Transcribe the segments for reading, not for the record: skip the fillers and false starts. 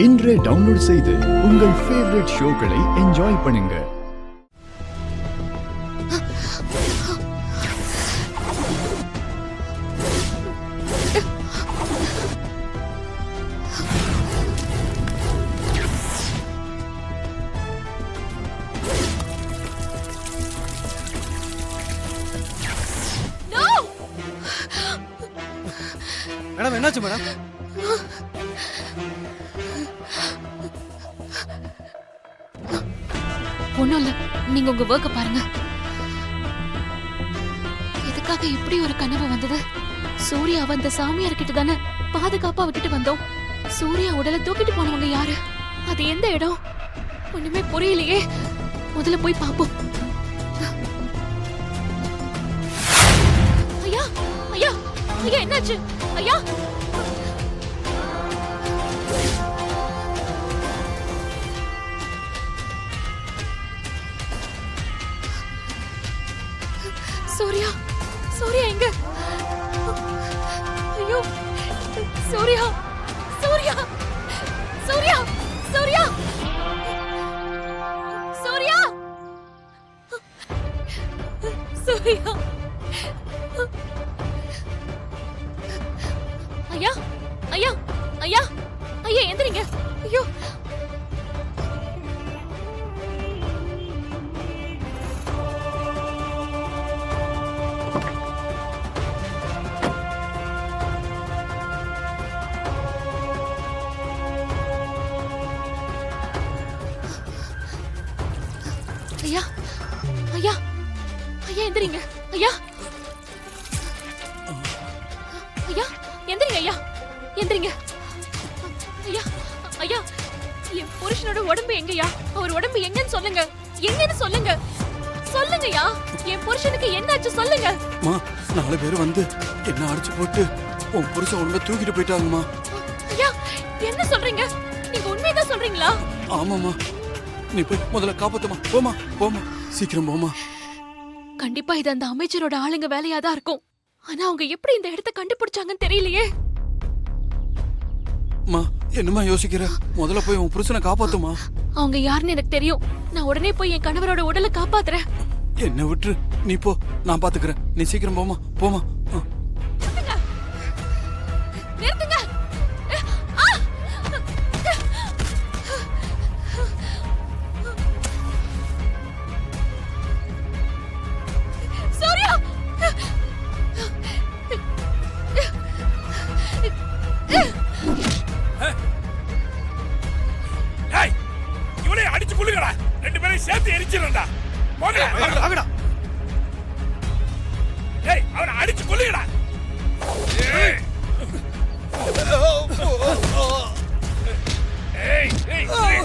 இன்றே டவுன்லோட் செய்து உங்கள் ஃபேவரட் ஷோக்களை என்ஜாய் பண்ணுங்க. மேடம் என்னாச்சு மேடம்? ஒண்ணும் இல்ல, நீங்க உங்க ஒர்க்க பாருங்க. எதுக்காக இப்படி ஒரு கனவு வந்தது? சூர்யாவை அந்த சாமியார் கிட்ட தானே பாதுகாப்பா விட்டுட்டு வந்தோம். சூர்யா உடலை தூக்கிட்டு போனவங்க யாரு? அது எந்த இடம்? ஒண்ணுமே புரியலையே. முதல்ல போய் பாப்போம். ஐயா ஐயா ஐயா, என்னாச்சு ஐயா? சூர்யா, சூர்யா எங்க? ஐயோ, சூர்யா, சூர்யா, சூர்யா, சூர்யா, சூர்யா, சூர்யா. ஐயா, ஐயா, ஐயா, ஐயா எந்திரிங்க. ஐயோ, ஐயா, ஐயா, ஐயா எந்திரிங்க. ஐயா, ஐயா எந்திரிங்க. ஐயா எந்திரிங்க. ஐயா, ஐயா, என் புருஷனோட உடம்பு எங்கயா? அவர் உடம்பு எங்கன்னு சொல்லுங்க. எங்கன்னு சொல்லுங்க. சொல்லுங்கய்யா, என் புருஷனுக்கு என்னாச்சு சொல்லுங்க. மா, 4 பேர் வந்து என்ன அடிச்சு போட்டு உன் புருஷன் உடம்ப தூக்கிட்டு போயிட்டாங்கம்மா. ஐயா, என்ன சொல்றீங்க? நீங்க உண்மையதான் சொல்றீங்களா? ஆமாம்மா, நீ போய் முதல்ல காப்பாத்துமா. போமா போமா, சீக்கிரம் போமா. கண்டிப்பா இது அந்த அமைச்சரோட ஆளுங்க வேலையாதான் இருக்கும். ஆனா அவங்க எப்படி இந்த இடத்தை கண்டுபிடிச்சாங்கன்னு தெரியலையே. மா, என்னமா யோசிக்கிற? முதல்ல போய் உன் புருஷனை காப்பாத்துமா. அவங்க யாருன்னு எனக்கு தெரியும். நான் உடனே போய் என் கணவரோட உடலை காப்பாத்துறேன். என்ன விட்டு நீ போ, நான் பாத்துக்கிறேன். நீ சீக்கிரம் போமா போமா. நிறுத்துங்க. சூர்யா, இவனை அடிச்சு கொள்ளுங்கடா. 2 பேரையும் சேர்த்து எரிச்சிரண்டா. போங்கடா. ஏய், அவனை அடிச்சு கொள்ளுங்கடா. ஏய், ஏய், ஏய்.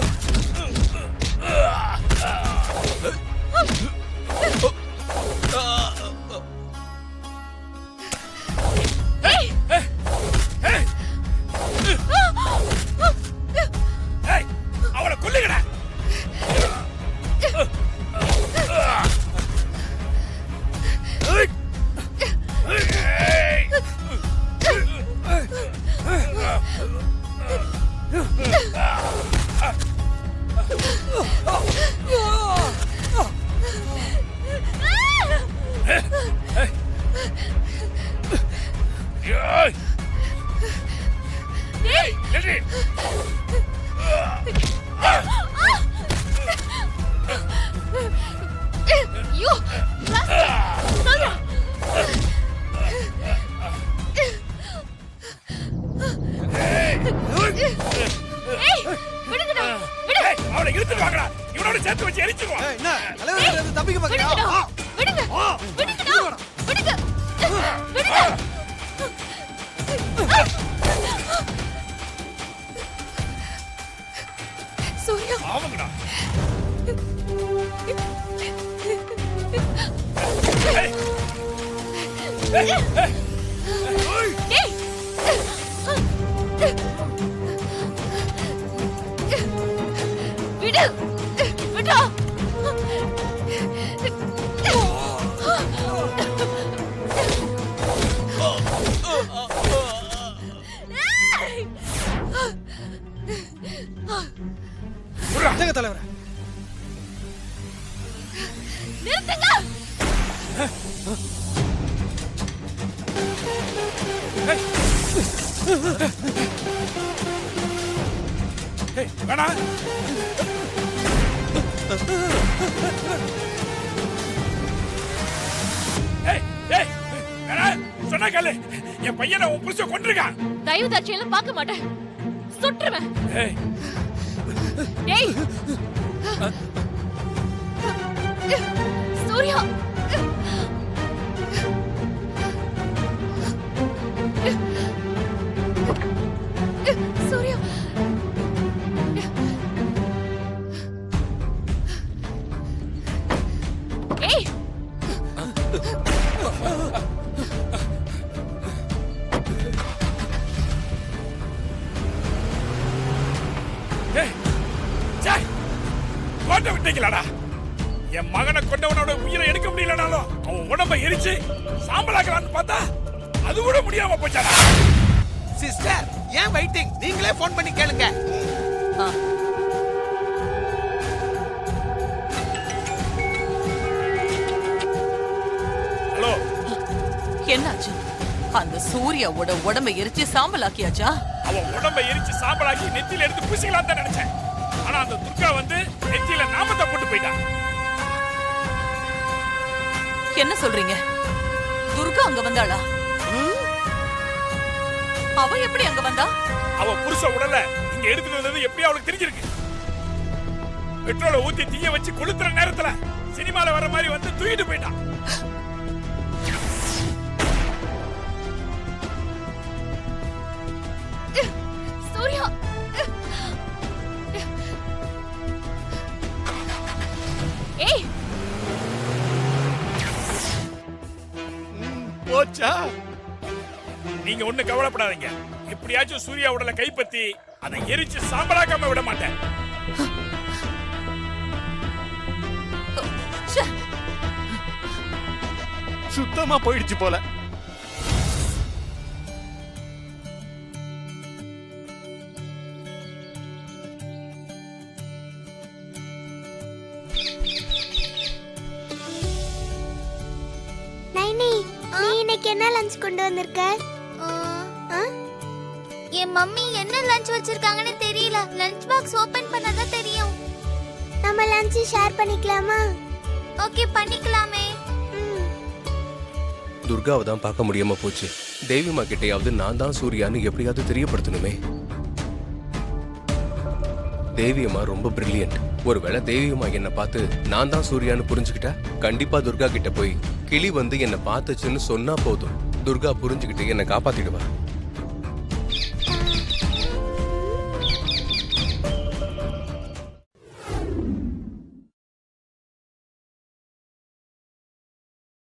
அவனை கொல்லுங்கடா. அவனை இழுத்து வாங்கடா. இவனோட சேர்த்து வச்சு எரிச்சுக்கோ. என்ன தலைவர் தப்பிக்க பாக்கறியா? விடுங்க, விடுங்க, விடுங்க, விடுங்க. சூர்யா, ஆவங்கடா. விடு, விடா. தலைவர நிறுத்துங்க. வேணா சொன்ன கேளு, என் பையனை உன் புருஷன் கொண்டிருக்கான். தயவு தாட்சியெல்லாம் பார்க்க மாட்டேன், சுட்டுருவேன். ஏய், டேய் சூர்யா, சூர்யா, ஏய் கோட்டை விட்டீங்களாடா? என் மகனை கொண்டவனோட உயிரை எடுக்க முடியலனாலும் அவன் உடம்பை எரிச்சு சாம்பலாக்கலான்னு பார்த்தா அது கூட முடியாம போச்சாடா. சிஸ்டர், ஏன் வெயிட்டிங்? நீங்களே ஃபோன் பண்ணி கேளுங்க. ஹலோ, என்னாச்சு? அந்த சூர்யாவோட உடம்பை எரிச்சு சாம்பலாக்கியாச்சா? அவன் உடம்பை எரிச்சு சாம்பலாக்கி நெத்தியில எடுத்து பூசிக்கலாம் தான் நினைச்சேன். ஆனா அந்த துர்கா வந்து நெத்தியில நாமத்தை போட்டு போயிட்டான். என்ன சொல்றீங்க? துர்கா அங்க வந்தாளா? அவ எப்படி அங்க வந்தா? அவ புருஷ உடல இங்க எடுத்துட்டு வந்தது எப்படி அவளுக்கு தெரிஞ்சிருக்கு? பெட்ரோலை ஊத்தி தீய வச்சு கொளுத்துற நேரத்துல சினிமால வர மாதிரி வந்து தூக்கிட்டு போயிட்டான். சூர்யா, ஏய் போச்சா? நீங்க ஒண்ணு கவலைப்படாதீங்க. எப்படியாச்சும் சூர்யா உடலை கைப்பற்றி அதை எரிச்சு சாம்பலாக்காம விட மாட்டேன். ச்சே, சுத்தமா போயிடுச்சு போல. நைனி, நீ இன்னைக்கு என்ன லஞ்ச் கொண்டு வந்திருக்க? என் மம்மி என்ன லஞ்ச் வச்சிருக்காங்கன்னு தெரியல. லஞ்ச் பாக்ஸ் ஓபன் பண்ணாதான் தெரியும். நம்ம லஞ்ச் ஷேர் பண்ணிக்கலாமா? ஓகே, பண்ணிக்கலாமே. துர்காவை தான் பார்க்க முடியாம போச்சு. தேவிமா கிட்டையாவது நான் தான் சூர்யான்னு எப்படியாவது தெரியப்படுத்தணுமே. தேவியம்மா ரொம்ப பிரில்லியன்ட். ஒருவேளை தேவியம்மா என்ன பார்த்து நான் தான் சூர்யான்னு புரிஞ்சுக்கிட்டா கண்டிப்பா துர்கா கிட்ட போய் கிளி வந்து என்ன பார்த்துச்சுன்னு சொன்னா போதும், துர்கா புரிஞ்சுக்கிட்டு என்னை காப்பாத்திடுவா.